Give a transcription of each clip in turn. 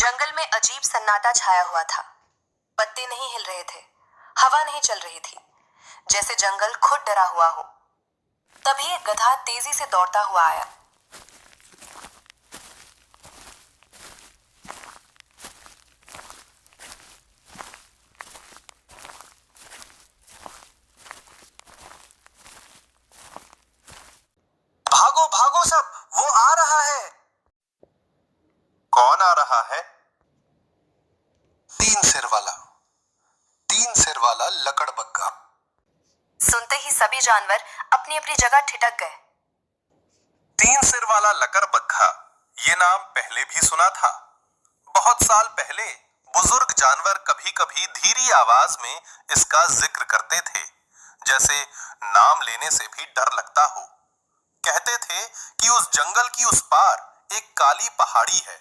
जंगल में अजीब सन्नाटा छाया हुआ था। पत्ते नहीं हिल रहे थे, हवा नहीं चल रही थी, जैसे जंगल खुद डरा हुआ हो। तभी एक गधा तेजी से दौड़ता हुआ आया। भागो भागो सब, वो आ रहा है। कौन आ रहा है? तीन सिर वाला लकड़बग्गा। सुनते ही सभी जानवर अपनी अपनी जगह ठिठक गए। तीन सिर वाला लकड़बग्गा, ये नाम पहले भी सुना था। बहुत साल पहले बुजुर्ग जानवर कभी कभी धीरी आवाज में इसका जिक्र करते थे, जैसे नाम लेने से भी डर लगता हो। कहते थे कि उस जंगल की उस पार एक काली पहाड़ी है।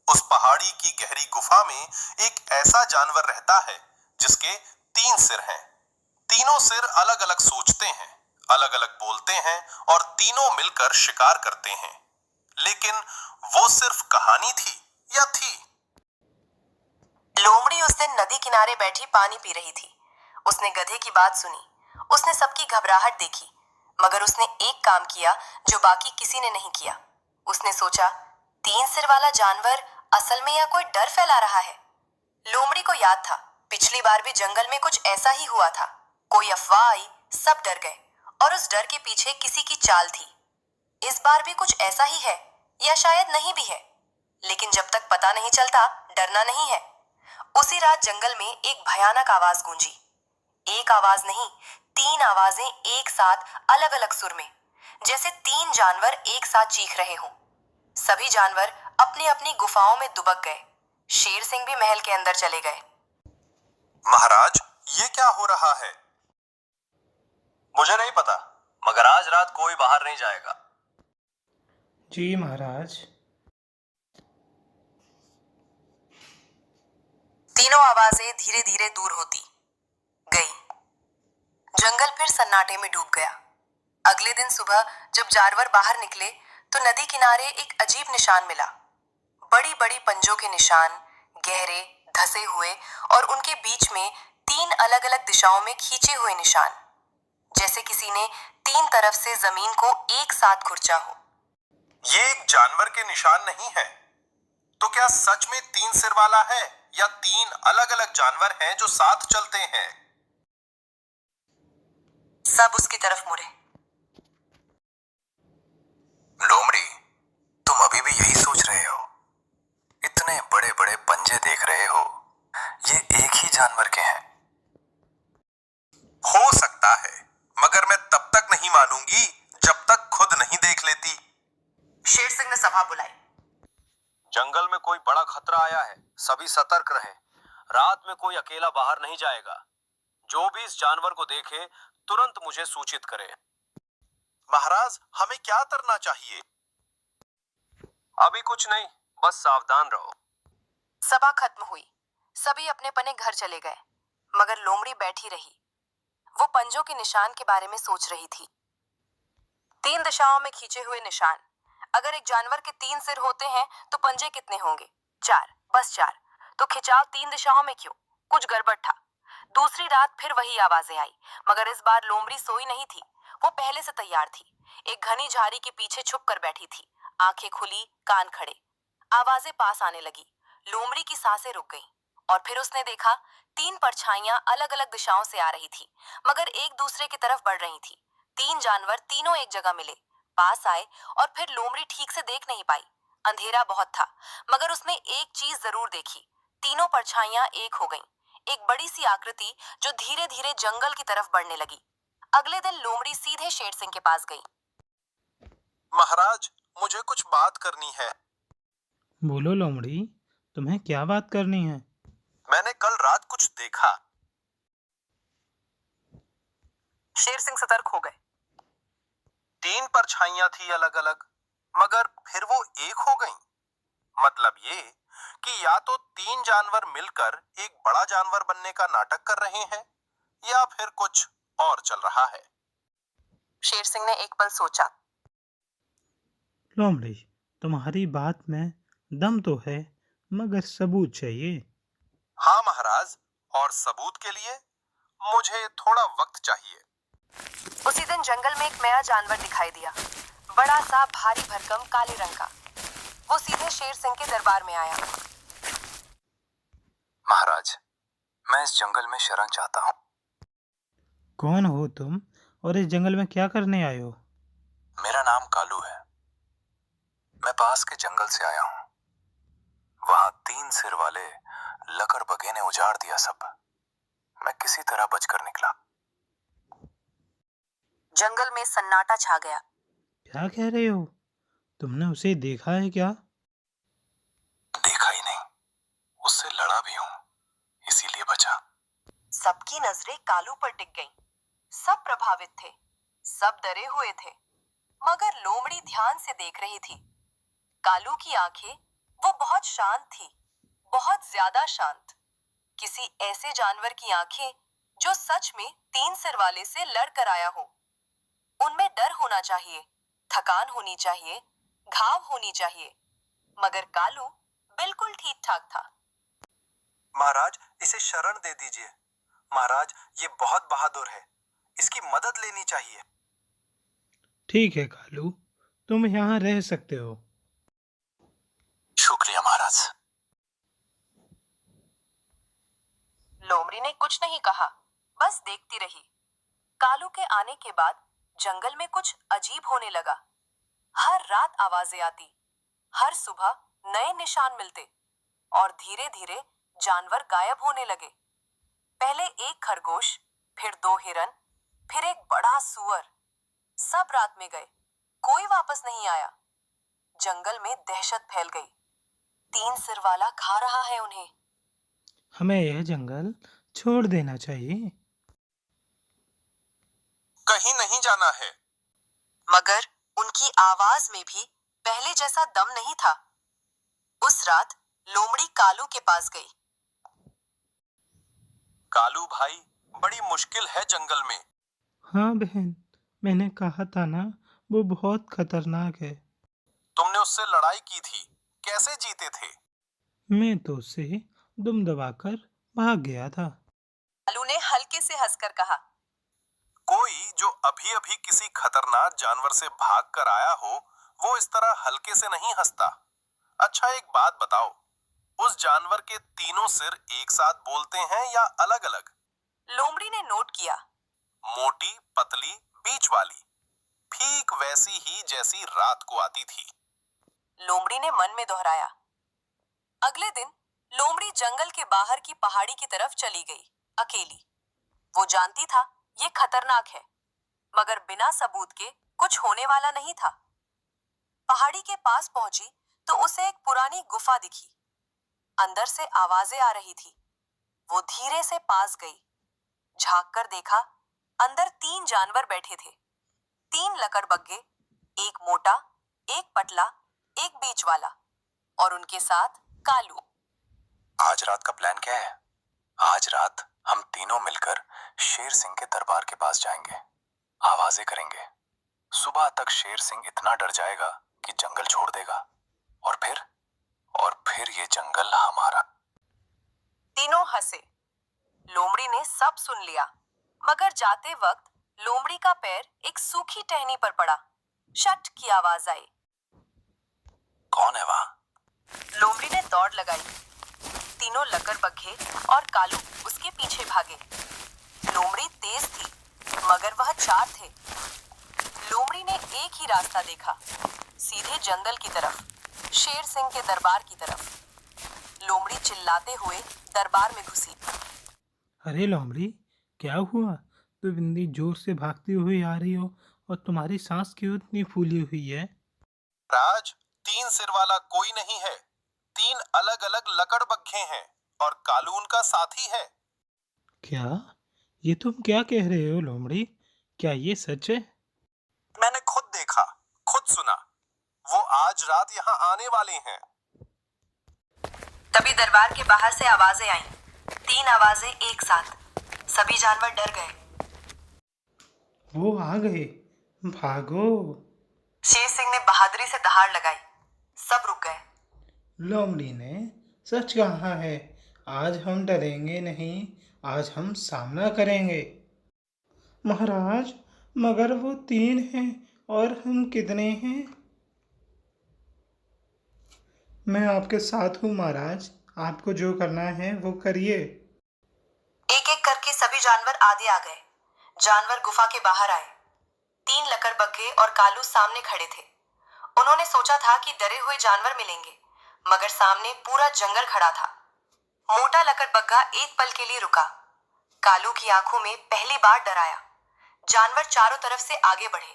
उस पहाड़ी की गहरी गुफा में एक ऐसा जानवर रहता है जिसके तीन सिर हैं। तीनों सिर अलग अलग सोचते हैं, अलग अलग बोलते हैं और तीनों मिलकर शिकार करते हैं। लेकिन वो सिर्फ कहानी थी या थी? लोमड़ी उस दिन नदी किनारे बैठी पानी पी रही थी। उसने गधे की बात सुनी, उसने सबकी घबराहट देखी, मगर उसने एक काम किया जो बाकी किसी ने नहीं किया। उसने सोचा, तीन सिर वाला जानवर असल में या कोई डर फैला रहा है। लोमड़ी को याद था, पिछली बार भी जंगल में कुछ ऐसा ही हुआ था। कोई अफवाह आई, सब डर गए और उस डर के पीछे किसी की चाल थी। इस बार भी कुछ ऐसा ही है, या शायद नहीं भी है, लेकिन जब तक पता नहीं चलता डरना नहीं है। उसी रात जंगल में एक भयानक आवाज गूंजी। एक आवाज नहीं, तीन आवाजें एक साथ, अलग अलग सुर में, जैसे तीन जानवर एक साथ चीख रहे हों। सभी जानवर अपनी अपनी गुफाओं में दुबक गए। शेर सिंह भी महल के अंदर चले गए। महाराज, ये क्या हो रहा है? मुझे नहीं पता, मगर आज रात कोई बाहर नहीं जाएगा। जी महाराज। तीनों आवाजें धीरे धीरे दूर होती गई। जंगल फिर सन्नाटे में डूब गया। अगले दिन सुबह जब जानवर बाहर निकले तो नदी किनारे एक अजीब निशान मिला। बड़ी बड़ी पंजों के निशान, गहरे, धसे हुए, और उनके बीच में तीन अलग अलग दिशाओं में खींचे हुए निशान, जैसे किसी ने तीन तरफ से जमीन को एक साथ खुरचा हो। ये एक जानवर के निशान नहीं है, तो क्या सच में तीन सिर वाला है या तीन अलग अलग जानवर हैं जो साथ चलते हैं? सब उसकी तरफ मुड़े। लोमड़ी, तुम अभी भी यही सोच रहे हो? इतने बड़े बड़े पंजे देख रहे हो, ये एक ही जानवर के हैं। हो सकता है, मगर मैं तब तक नहीं मानूंगी जब तक खुद नहीं देख लेती। शेर सिंह ने सभा बुलाई। जंगल में कोई बड़ा खतरा आया है, सभी सतर्क रहें। रात में कोई अकेला बाहर नहीं जाएगा। जो भी इस जानवर को देखे तुरंत मुझे सूचित करे। महाराज, हमें क्या करना चाहिए? अभी कुछ नहीं, बस सावधान रहो। सभा खत्म हुई। सभी अपने अपने घर चले गए, मगर लोमड़ी बैठी रही। वो पंजों के निशान के बारे में सोच रही थी। तीन दिशाओं में खींचे हुए निशान। अगर एक जानवर के तीन सिर होते हैं तो पंजे कितने होंगे? चार, बस चार। तो खिंचाव तीन दिशाओं में क्यों? कुछ गड़बड़ था। दूसरी रात फिर वही आवाजें आई, मगर इस बार लोमड़ी सोई नहीं थी। वो पहले से तैयार थी। एक घनी झाड़ी के पीछे छुप कर बैठी थी, आंखें खुली, कान खड़े। आवाजें पास आने लगी। लोमड़ी की सांसें रुक गईं, और फिर उसने देखा तीन परछाइयां अलग अलग दिशाओं से आ रही थी, मगर एक दूसरे की तरफ बढ़ रही थी। तीन जानवर तीनों एक जगह मिले, पास आए, और फिर लोमड़ी ठीक से देख नहीं पाई। अंधेरा बहुत था, मगर उसने एक चीज जरूर देखी। तीनों परछाइयां एक हो गईं। एक बड़ी सी आकृति जो धीरे धीरे जंगल की तरफ बढ़ने लगी। अगले दिन लोमड़ी सीधे शेर सिंह के पास गई। महाराज, मुझे कुछ बात करनी है। बोलो लोमड़ी, तुम्हें क्या बात करनी है? मैंने कल रात कुछ देखा। शेर सिंह सतर्क हो गए। तीन परछाइयां थी अलग अलग, मगर फिर वो एक हो गईं। मतलब ये कि या तो तीन जानवर मिलकर एक बड़ा जानवर बनने का नाटक कर रहे हैं, या फिर कुछ और चल रहा है। शेर सिंह ने एक पल सोचा। लोमड़ी, तुम्हारी बात में दम तो है, मगर सबूत चाहिए। हाँ महाराज, और सबूत के लिए मुझे थोड़ा वक्त चाहिए। उसी दिन जंगल में एक नया जानवर दिखाई दिया, बड़ा सा भारी भरकम काले रंग का। वो सीधे शेर सिंह के दरबार में आया। महाराज, मैं इस जंगल में शरण चाहता हूँ। कौन हो तुम और इस जंगल में क्या करने आए हो? मेरा नाम कालू है। मैं पास के जंगल से आया हूँ। वहां 3 सिर वाले लकड़बग्घे ने उजाड़ दिया सब। मैं किसी तरह बचकर निकला। जंगल में सन्नाटा छा गया। क्या कह रहे हो? तुमने उसे देखा है क्या? देखा ही नहीं, उससे लड़ा भी हूँ, इसीलिए बचा। सबकी नजरें कालू पर टिक गईं। सब प्रभावित थे, सब डरे हुए थे, मगर लोमड़ी ध्यान से देख रही थी। कालू की आंखें, वो बहुत शांत थी, बहुत ज्यादा शांत। किसी ऐसे जानवर की आंखें जो सच में 3 सिर वाले से लड़ कर आया हो। उनमें डर होना चाहिए, थकान होनी चाहिए, घाव होनी चाहिए, मगर कालू बिल्कुल ठीक ठाक था। महाराज, इसे शरण दे दीजिए। महाराज, ये बहुत बहादुर है, इसकी मदद लेनी चाहिए। ठीक है कालू, तुम यहाँ रह सकते हो। शुक्रिया महाराज। लोमड़ी ने कुछ नहीं कहा, बस देखती रही। कालू के आने के बाद जंगल में कुछ अजीब होने लगा। हर रात आवाजें आती, हर सुबह नए निशान मिलते, और धीरे धीरे जानवर गायब होने लगे। पहले एक खरगोश, फिर 2 हिरन, फिर एक बड़ा सूअर। सब रात में गए, कोई वापस नहीं आया। जंगल में दहशत फैल गई। 3 सिर वाला खा रहा है उन्हें। हमें यह जंगल छोड़ देना चाहिए। कहीं नहीं जाना है। मगर उनकी आवाज में भी पहले जैसा दम नहीं था। उस रात लोमड़ी कालू के पास गई। कालू भाई, बड़ी मुश्किल है जंगल में। हाँ बहन, मैंने कहा था ना, वो बहुत खतरनाक है। तुमने उससे लड़ाई की थी, कैसे जीते थे? मैं तो उसे दुम दबाकर भाग गया था। कालू ने हल्के से हंसकर कहा। कोई जो अभी अभी किसी खतरनाक जानवर से भाग कर आया हो, वो इस तरह हल्के से नहीं हंसता। अच्छा एक बात बताओ, उस जानवर के तीनों सिर एक साथ बोलते हैं या अलग अलग? लोमड़ी ने नोट किया। मोटी, पतली, बीच वाली, ठीक वैसी ही जैसी रात को आती थी। लोमड़ी ने मन में दोहराया। अगले दिन लोमड़ी जंगल के बाहर की पहाड़ी की तरफ चली गई, अकेली। वो जानती था ये खतरनाक है, मगर बिना सबूत के कुछ होने वाला नहीं था। पहाड़ी के पास पहुंची तो उसे एक पुरानी गुफा दिखी। अंदर से आवाजें आ रही थी। वो धीरे से पास गई, झांक कर देखा, अंदर 3 जानवर बैठे थे। 3 लकड़बग्घे, एक मोटा, एक पतला, एक बीच वाला, और उनके साथ कालू। आज रात का प्लान क्या है? आज रात हम तीनों मिलकर शेर सिंह के दरबार के पास जाएंगे, आवाजें करेंगे। सुबह तक शेर सिंह इतना डर जाएगा कि जंगल छोड़ देगा, और फिर ये जंगल हमारा। तीनों हंसे। लोमड़ी ने सब सुन लिया, मगर जाते वक्त लोमड़ी का पैर एक सूखी टहनी पर पड़ा। शट की आवाज आई। कौन है वहां? लोमड़ी ने दौड़ लगाई। तीनों लकड़बग्घे और कालू उसके पीछे भागे। लोमड़ी तेज थी, मगर वह 4 थे। लोमड़ी ने एक ही रास्ता देखा, सीधे जंगल की तरफ, शेर सिंह के दरबार की तरफ। लोमड़ी चिल्लाते हुए दरबार में घुसी। अरे लोमड़ी, क्या हुआ? तुम इतनी जोर से भागती हुई आ रही हो और तुम्हारी सांस क्यों इतनी फूली हुई है? राज, 3 सिर वाला कोई नहीं है, 3 अलग अलग लकड़बग्घे हैं, और कालू उनका साथी है। क्या? ये तुम क्या कह रहे हो लोमड़ी? क्या ये सच है? मैंने खुद देखा, खुद सुना। वो आज रात यहाँ आने वाले हैं। तभी दरबार के बाहर से आवाजें आईं। 3 आवाजें एक साथ। सभी जानवर डर गए। वो आ गए, भागो। शेर सिंह ने बहादुरी से दहाड़ लगाई। सब रुक गए। लोमड़ी ने सच कहा है। आज हम डरेंगे नहीं, आज हम सामना करेंगे। महाराज, मगर वो 3 हैं और हम कितने हैं? मैं आपके साथ हूँ महाराज, आपको जो करना है वो करिए। एक एक करके सभी जानवर आगे आ गए। जानवर गुफा के बाहर आए। 3 लकड़बग्घे और कालू सामने खड़े थे। उन्होंने सोचा था कि डरे हुए जानवर मिलेंगे, मगर सामने पूरा जंगल खड़ा था। मोटा लकड़बग्घा एक पल के लिए रुका। कालू की आंखों में पहली बार डर आया। जानवर चारों तरफ से आगे बढ़े।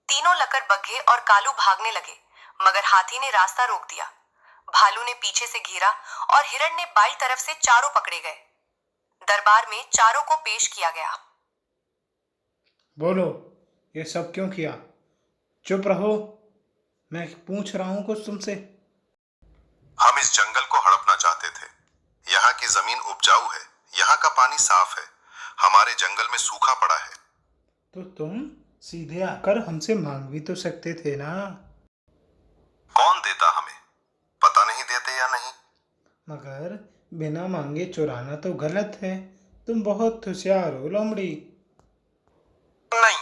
तीनों लकड़बग्घे और कालू भागने लगे, मगर हाथी ने रास्ता रोक दिया। भालू ने पीछे से घेरा और हिरण ने बाईं तरफ से चारों पकड़े गए। दरबार में चारों को पेश किया गया। बोलो, ये सब क्यों किया? चुप रहो, मैं पूछ रहा हूँ कुछ तुमसे। हम इस जंगल को हड़पना चाहते थे। यहाँ की जमीन उपजाऊ है, यहाँ का पानी साफ है, हमारे जंगल में सूखा पड़ा है। तो तुम सीधे आकर हमसे मांग भी तो सकते थे ना। कौन देता हमें? पता नहीं देते या नहीं। मगर बिना मांगे चुराना तो गलत है। तुम बहुत होशियार हो लोमड़ी। नहीं,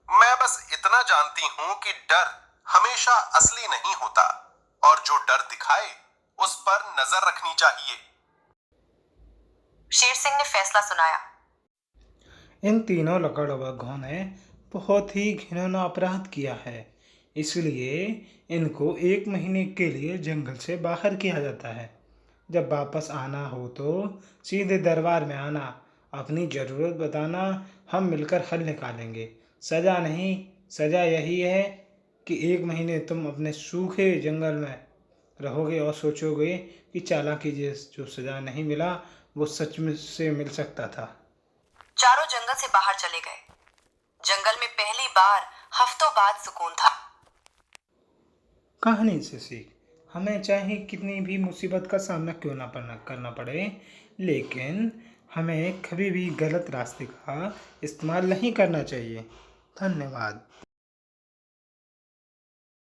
मैं बस इतना जानती हूँ कि डर हमेशा असली नहीं होता, और जो डर दिखाए उस पर नजर रखनी चाहिए। शेर सिंह ने फैसला सुनाया। इन तीनों लकड़बग्घों ने बहुत ही घिनौना अपराध किया है, इसलिए इनको 1 महीने के लिए जंगल से बाहर किया जाता है। जब वापस आना हो तो सीधे दरबार में आना, अपनी ज़रूरत बताना, हम मिलकर हल निकालेंगे। सज़ा नहीं, सज़ा यही है कि 1 महीने तुम अपने सूखे जंगल में रहोगे और सोचोगे कि चालाकी जो सज़ा नहीं मिला वो सच में से मिल सकता था। चारों जंगल से बाहर चले गए। जंगल में पहली बार हफ्तों बाद सुकून था। कहानी से सीख, हमें चाहे कितनी भी मुसीबत का सामना क्यों ना करना पड़े, लेकिन हमें कभी भी गलत रास्ते का इस्तेमाल नहीं करना चाहिए। धन्यवाद।